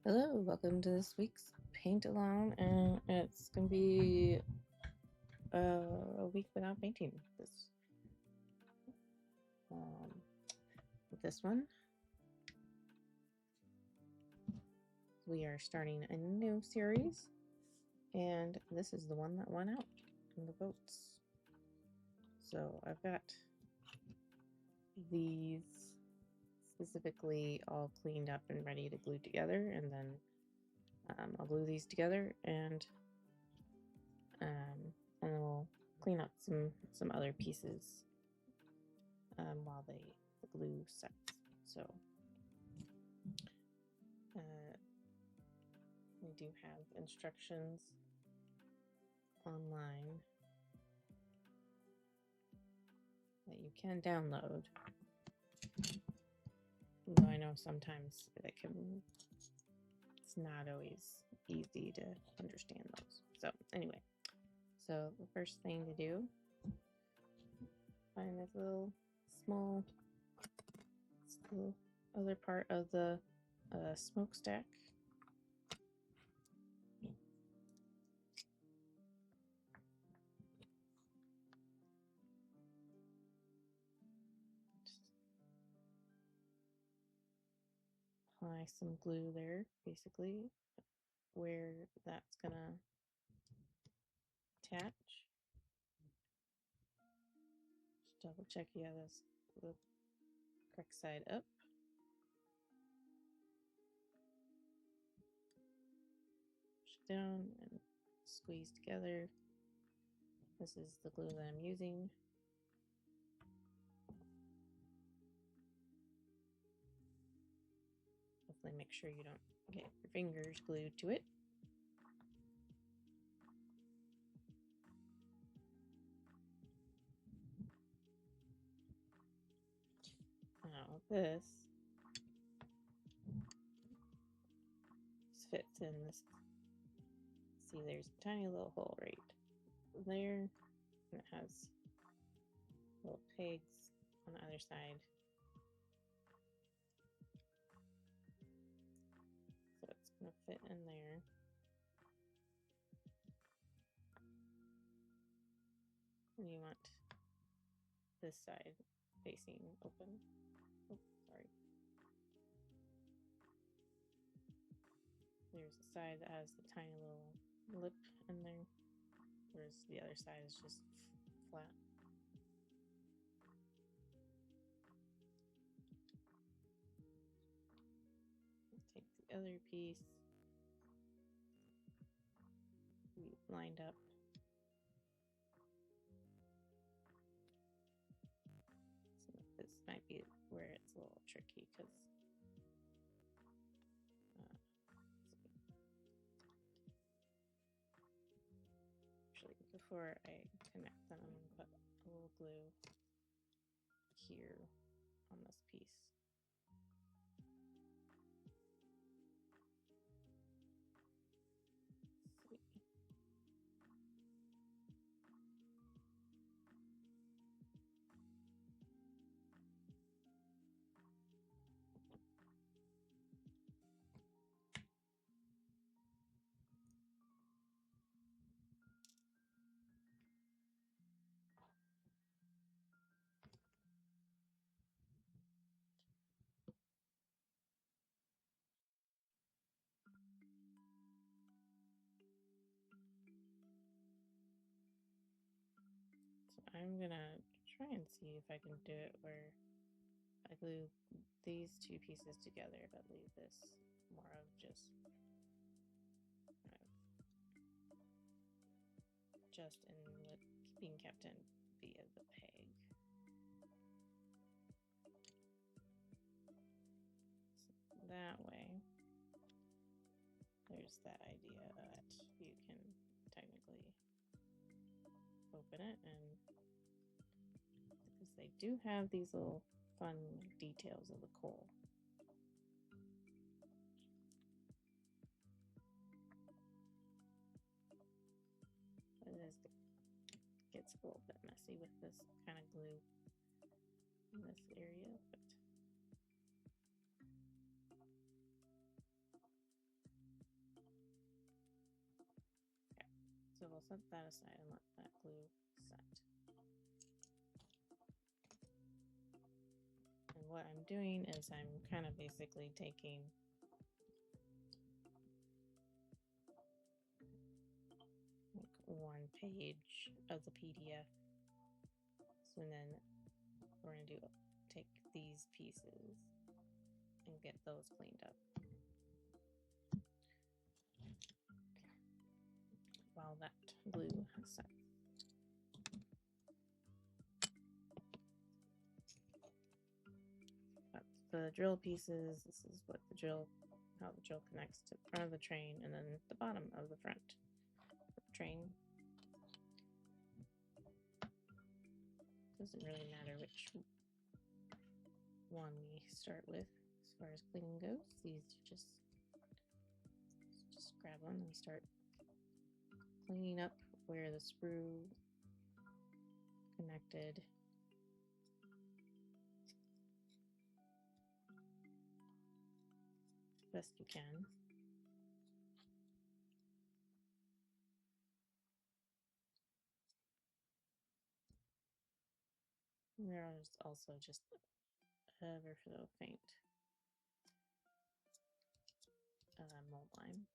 Hello, welcome to this week's paint along, and it's gonna be a week without painting this one. We are starting a new series, and this is the one that won out in the votes. So I've got these specifically all cleaned up and ready to glue together, and then I'll glue these together and we'll clean up some other pieces while the glue sets. So we do have instructions online that you can download, though I know sometimes it's not always easy to understand those. So anyway, so the first thing to do, find this little other part of the smokestack. Just apply some glue there, basically, where that's gonna attach. Just double check you have this the correct side up. Push it down and squeeze together. This is the glue that I'm using. Definitely make sure you don't get your fingers glued to it. Now this fits in this. See, there's a tiny little hole right there, and it has little pegs on the other side. So it's going to fit in there. And you want this side facing open. Oh, sorry. There's the side that has the tiny little lip in there, whereas the other side is just flat. Take the other piece, lined up. So this might be where it's a little tricky because actually before I connect them, I'm going to put a little glue here on this piece. So I'm gonna try and see if I can do it where I glue these two pieces together, but leave this more of just inlet being kept in via the peg. So that way, there's that idea that you can technically open it, and because they do have these little fun details of the coal. It gets a little bit messy with this kind of glue in this area, but set that aside and let that glue set. And what I'm doing is I'm kind of basically taking like one page of the PDF. So then we're going to take these pieces and get those cleaned up while that glue has set. That's the drill pieces. This is what the drill, how the drill connects to the front of the train, and then the bottom of the front of the train. Doesn't really matter which one we start with as far as cleaning goes. These just grab one and start cleaning up where the sprue connected. Best you can. And there's also just ever so faint mold line.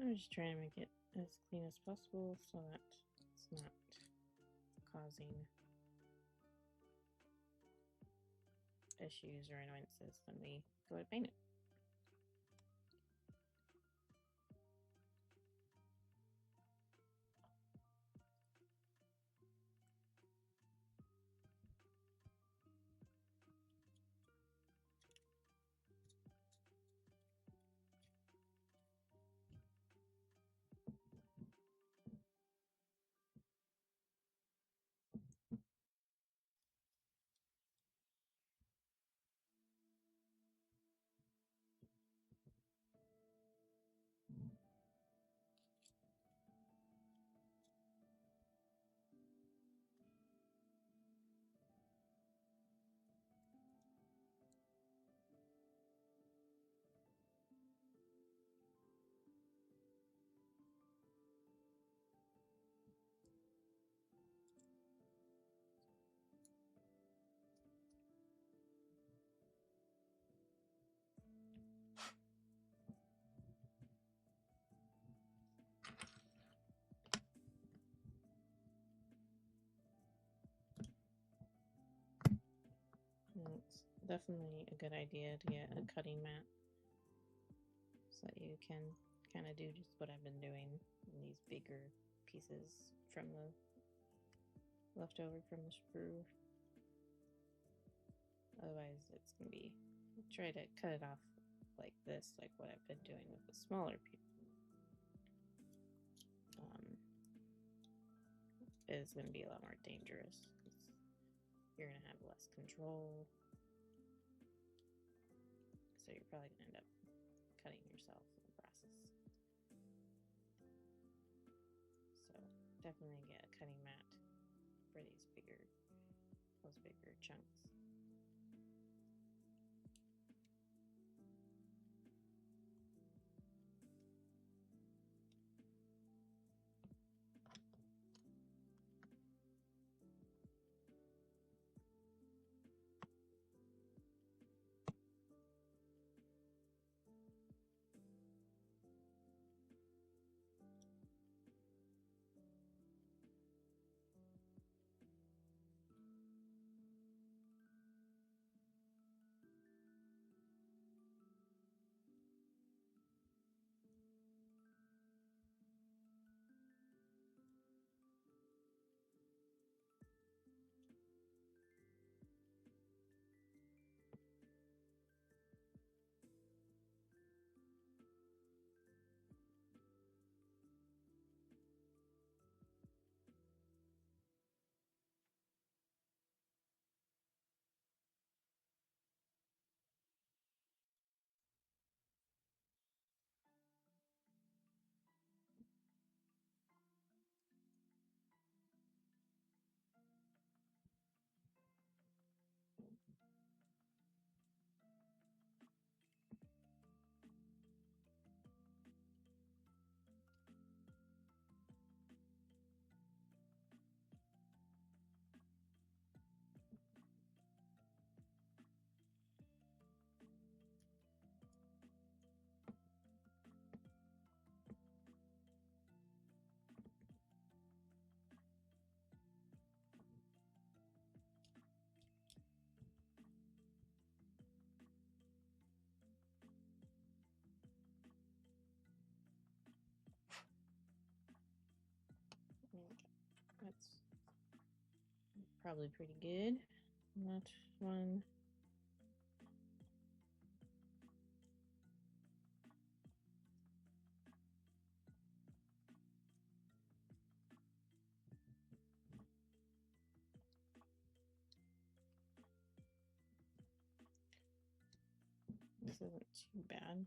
I'm just trying to make it as clean as possible so that it's not causing issues or annoyances when we go to paint it. definitely a good idea to get a cutting mat so that you can kind of do just what I've been doing in these bigger pieces from the leftover from the sprue. Otherwise, it's gonna be, try to cut it off like this, like what I've been doing with the smaller pieces. Is going to be a lot more dangerous. You're going to have less control. So you're probably going to end up cutting yourself in the process. So definitely get a cutting mat for those bigger chunks. That's probably pretty good. Not one. This isn't too bad.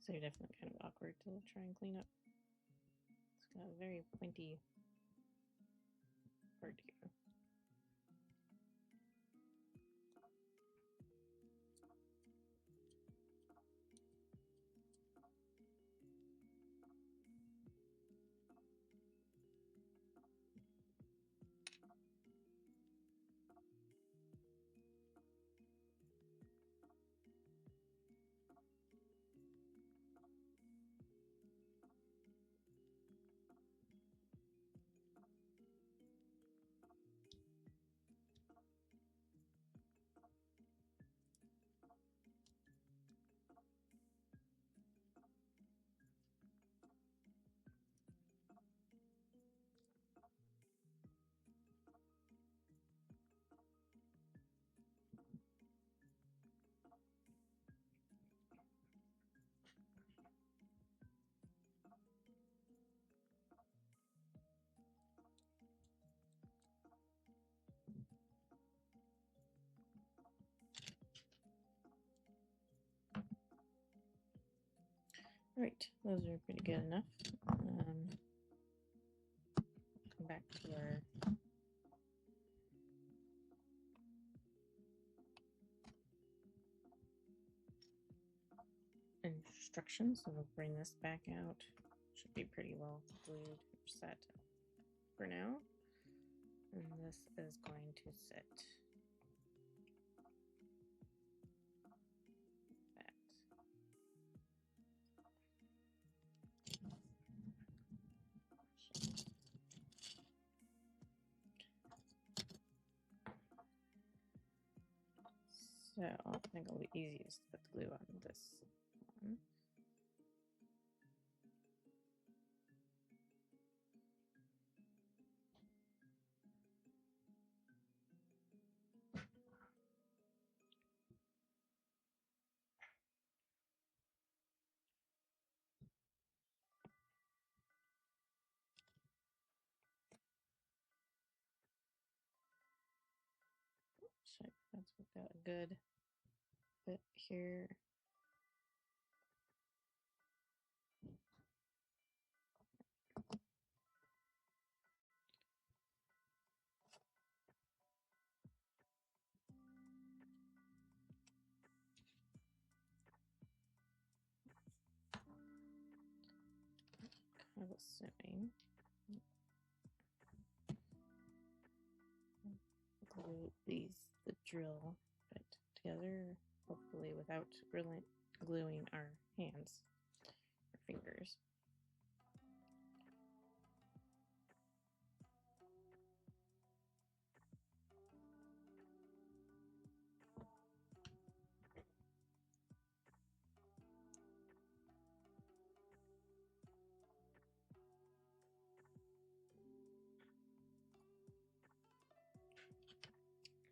So you're definitely kind of awkward to try and clean up. It's got a very pointy part here. Right, those are pretty good enough. Come back to our instructions. So we'll bring this back out. Should be pretty well glued or set for now. And this is going to sit that. So I think it'll be easiest to put the glue on this one. Check that's got a good fit here. Kind of assuming glue the drill bit together, hopefully without really gluing our hands or fingers.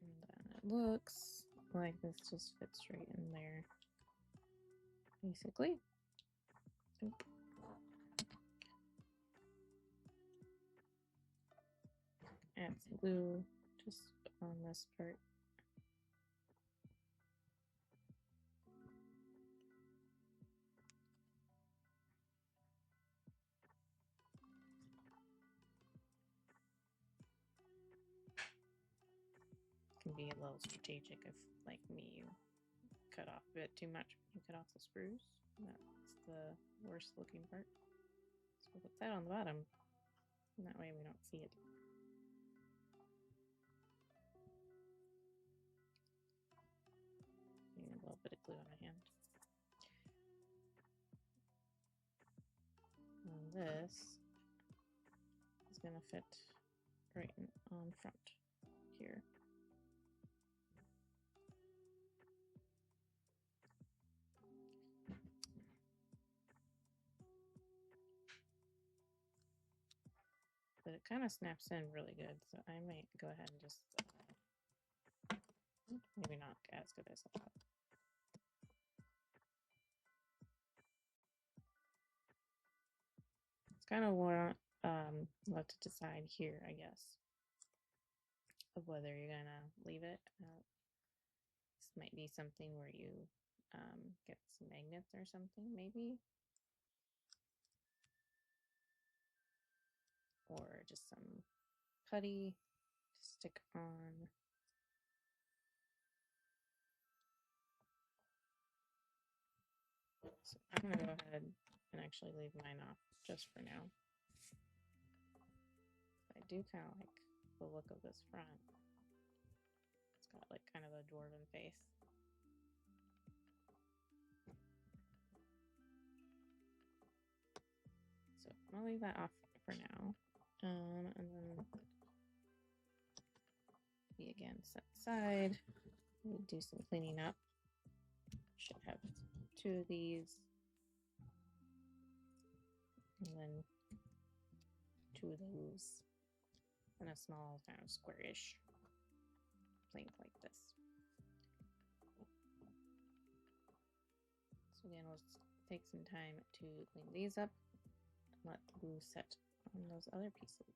And then it looks like this just fits right in there, basically. Oop. Add some glue just on this part. Can be a little strategic if, like me, you cut off a bit too much. You cut off the spruce. That's the worst looking part. So we'll put that on the bottom. And that way we don't see it. Need a little bit of glue on my hand. And this is going to fit right on front here. But it kind of snaps in really good, so I might go ahead and just maybe not as good as I thought. It's kind of what to decide here, I guess, of whether you're gonna leave it. This might be something where you get some magnets or something, maybe. Or just some putty to stick on. So I'm gonna go ahead and actually leave mine off just for now. I do kind of like the look of this front. It's got like kind of a dwarven face. So I'm gonna leave that off for now. And then we again set aside. We do some cleaning up. Should have 2 of these. And then 2 of those. And a small kind of squarish plank like this. So again, we'll take some time to clean these up and let the glue set on those other pieces.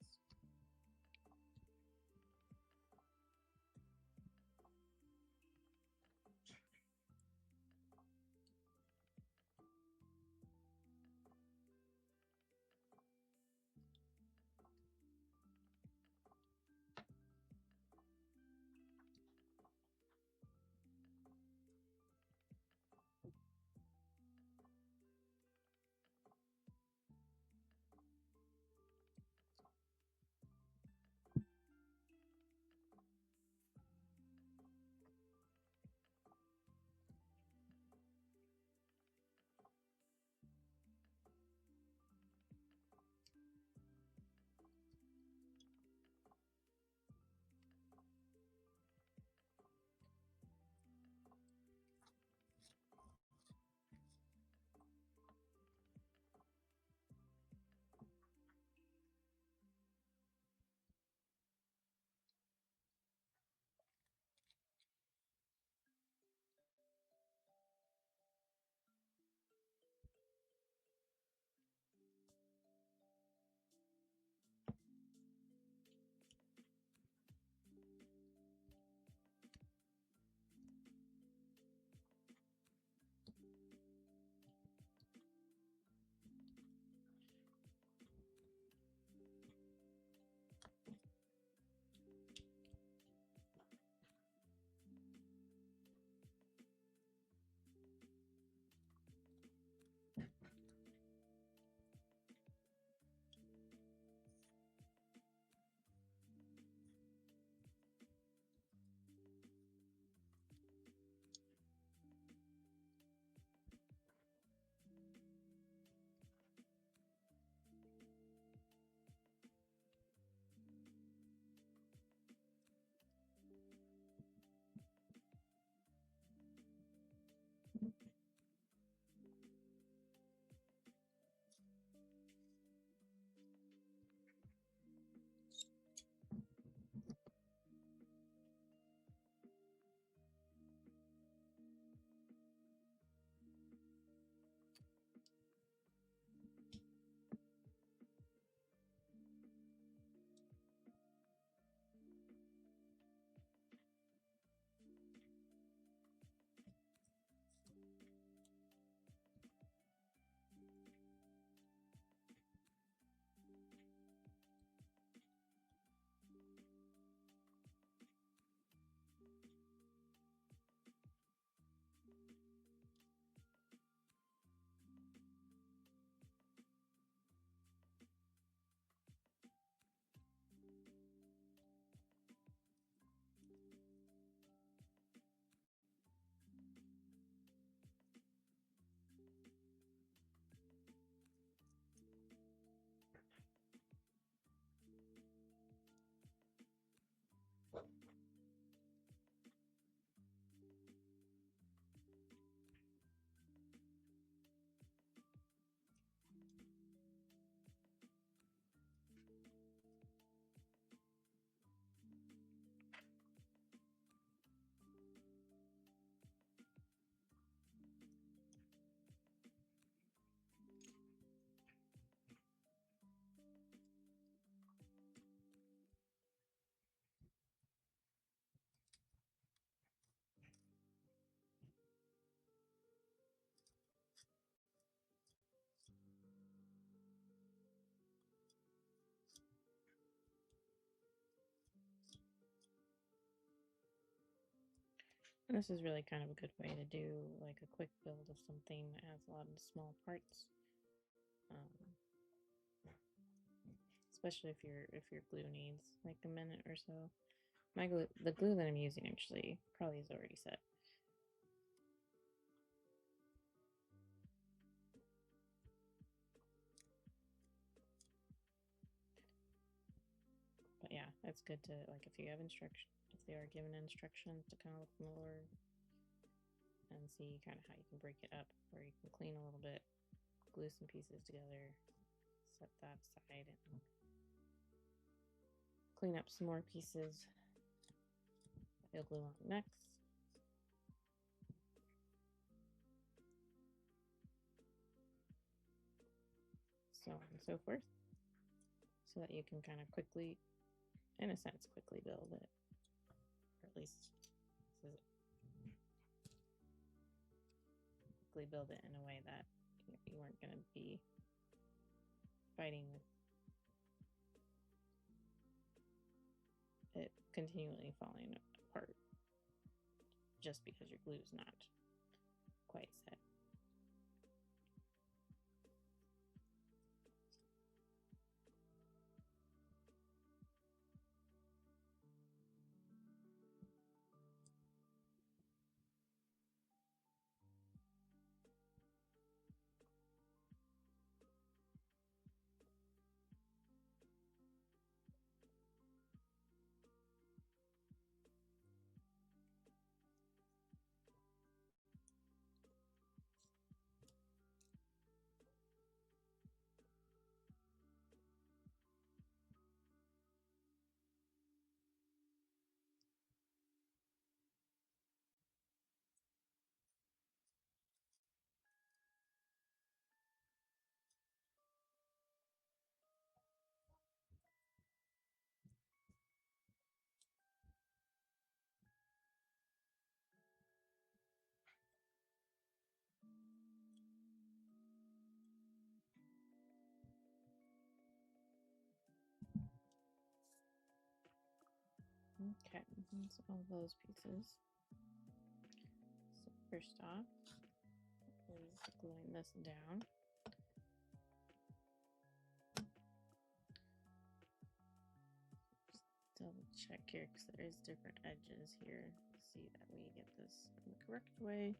This is really kind of a good way to do like a quick build of something that has a lot of small parts. Especially if your glue needs like a minute or so. The glue that I'm using actually probably is already set. But yeah, it's good to, like, if you have instruction, if they are given instructions, to kind of look them over and see kind of how you can break it up, or you can clean a little bit, glue some pieces together, set that aside, and clean up some more pieces that you'll glue on next. So on and so forth, so that you can kind of quickly, in a sense, quickly build it, or at least quickly build it in a way that you weren't going to be fighting with it continually falling apart just because your glue is not quite set. Okay, that's all those pieces. So first off is gluing this down. Just double check here because there is different edges here. See that we get this in the correct way.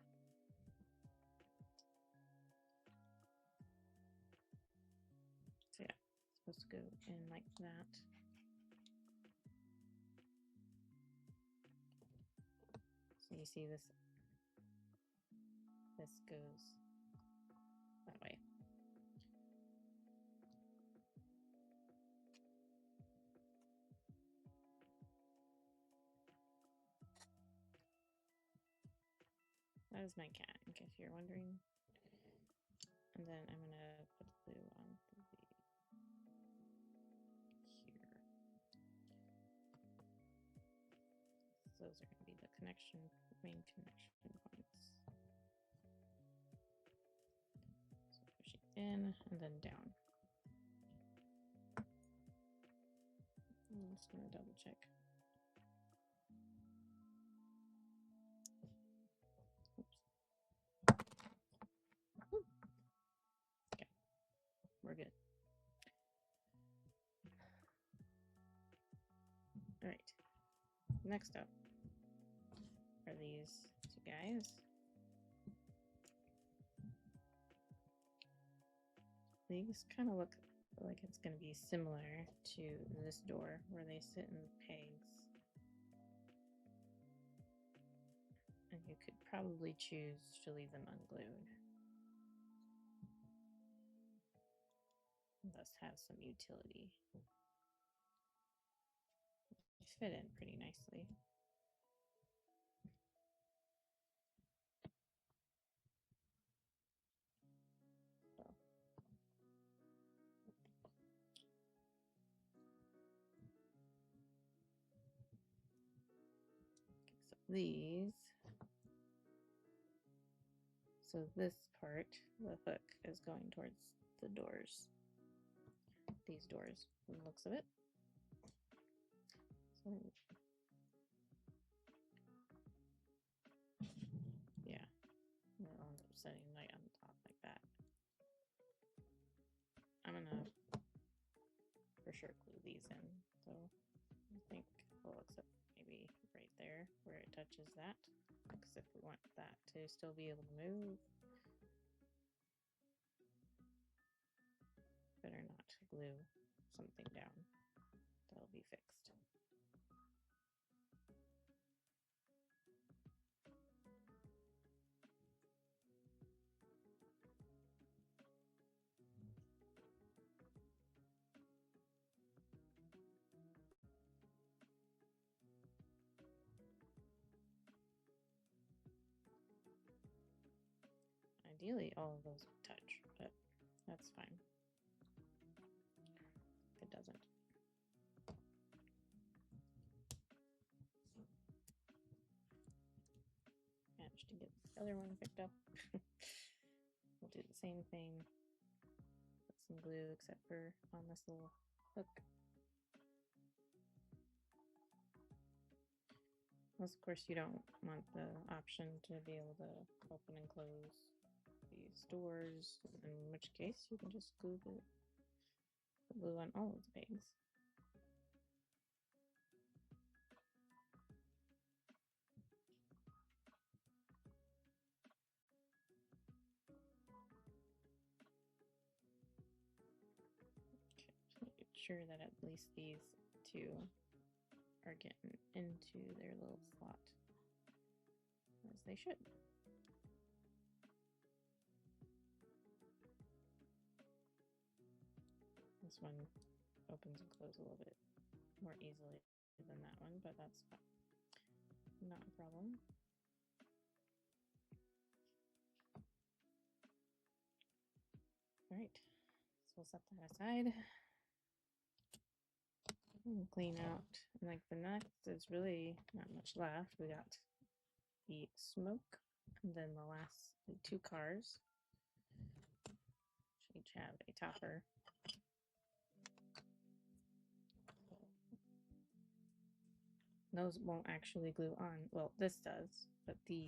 So yeah, it's supposed to go in like that. So you see this goes that way. That is my cat, in case you're wondering. And then I'm gonna put glue on here. So those are gonna be the main connection points. So pushing in and then down. I'm just gonna double check. Okay, we're good. All right, next up are these two guys. These kind of look like it's going to be similar to this door where they sit in pegs. And you could probably choose to leave them unglued. Thus have some utility. They fit in pretty nicely. So this part, the hook, is going towards the doors. These doors, from the looks of it. So sure glue these in. So I think, well, except maybe right there where it touches that, because if we want that to still be able to move, better not glue something down. That'll be fixed. Ideally, all of those would touch, but that's fine. If it doesn't. Managed to get the other one picked up. We'll do the same thing. Put some glue, except for on this little hook. Unless, of course, you don't want the option to be able to open and close these doors, in which case you can just glue the glue on all of the pegs. Okay, make sure that at least these two are getting into their little slot, as they should. This one opens and closes a little bit more easily than that one, but that's fine. Not a problem. All right, so we'll set that aside. And clean out. And like the next is really not much left. We got the smoke, and then the last two cars, which each have a topper. Those won't actually glue on. Well, this does, but these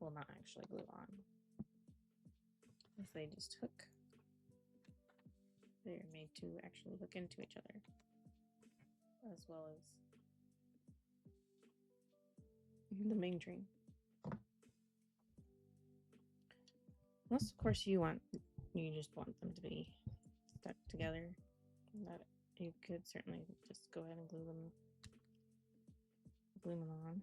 will not actually glue on. If they just hook, they're made to actually hook into each other, as well as the main train. Unless, of course, you just want them to be stuck together. That you could certainly just go ahead and glue them on.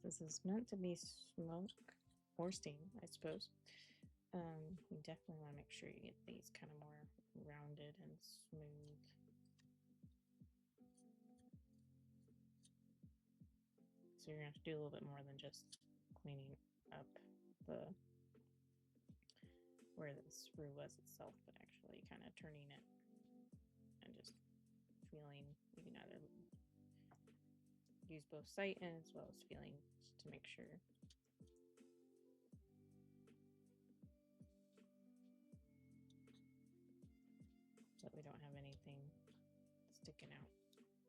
Since this is meant to be smoke or steam, I suppose, you definitely want to make sure you get these kind of more rounded and smooth. So you're gonna have to do a little bit more than just cleaning up the where the sprue was itself, but actually kind of turning it and just feeling. You can either use both sight and as well as feeling to make sure. So that we don't have anything sticking out,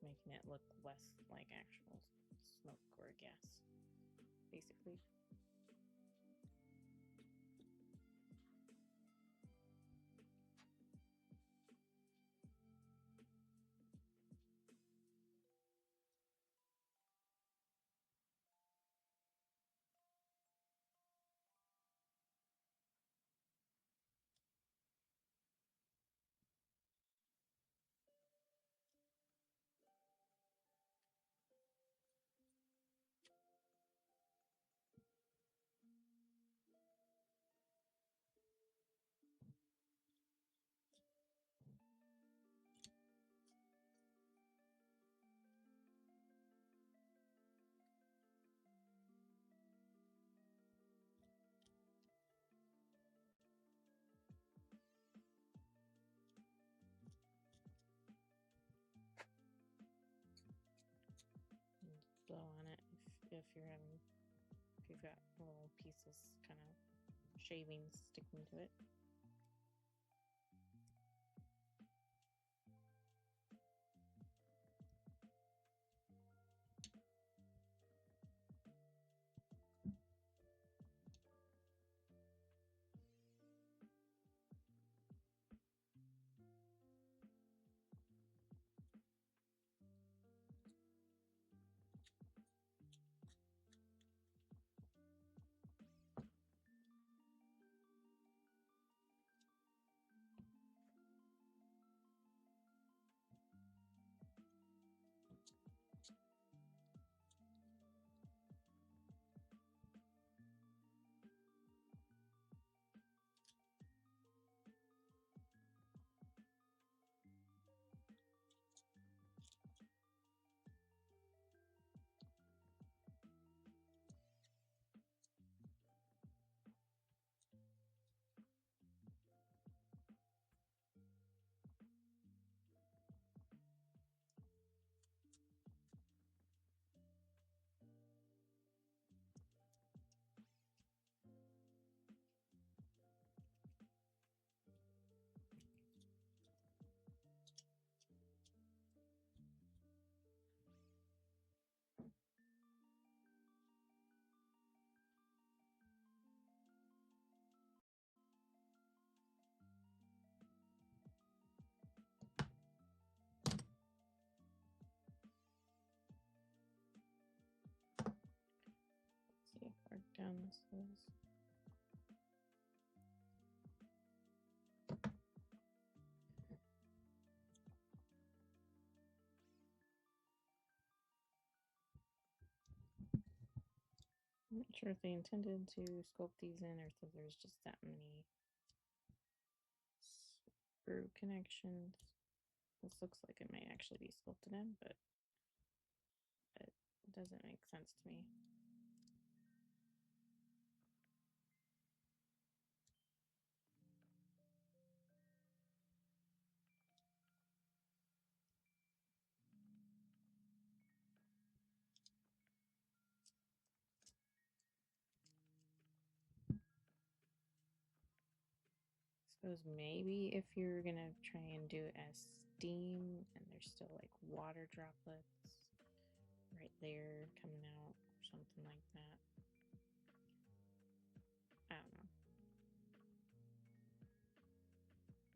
making it look less like actual smoke or gas, basically. if you've got little pieces kind of shavings sticking to it. See if I work down this list. I'm not sure if they intended to sculpt these in or if there's just that many screw connections. This looks like it might actually be sculpted in, but it doesn't make sense to me. Suppose maybe if you're gonna try and do it as steam and there's still like water droplets right there coming out or something like that. I don't know.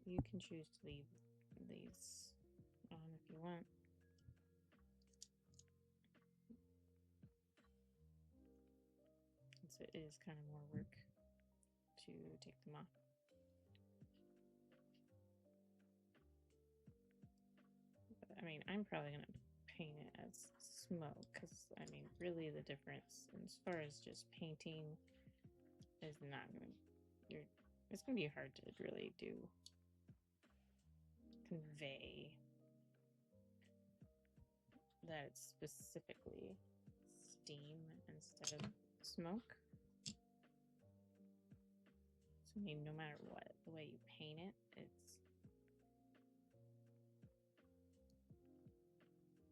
You can choose to leave these on if you want. Since it is kind of more work to take them off. I mean, I'm probably going to paint it as smoke because, I mean, really the difference as far as just painting is not going to, it's going to be hard to really convey that it's specifically steam instead of smoke. So, I mean, no matter what, the way you paint it, it's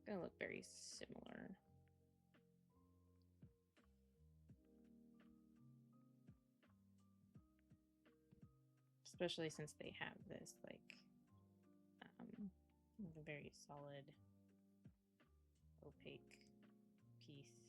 gonna look very similar. Especially since they have this like very solid opaque piece.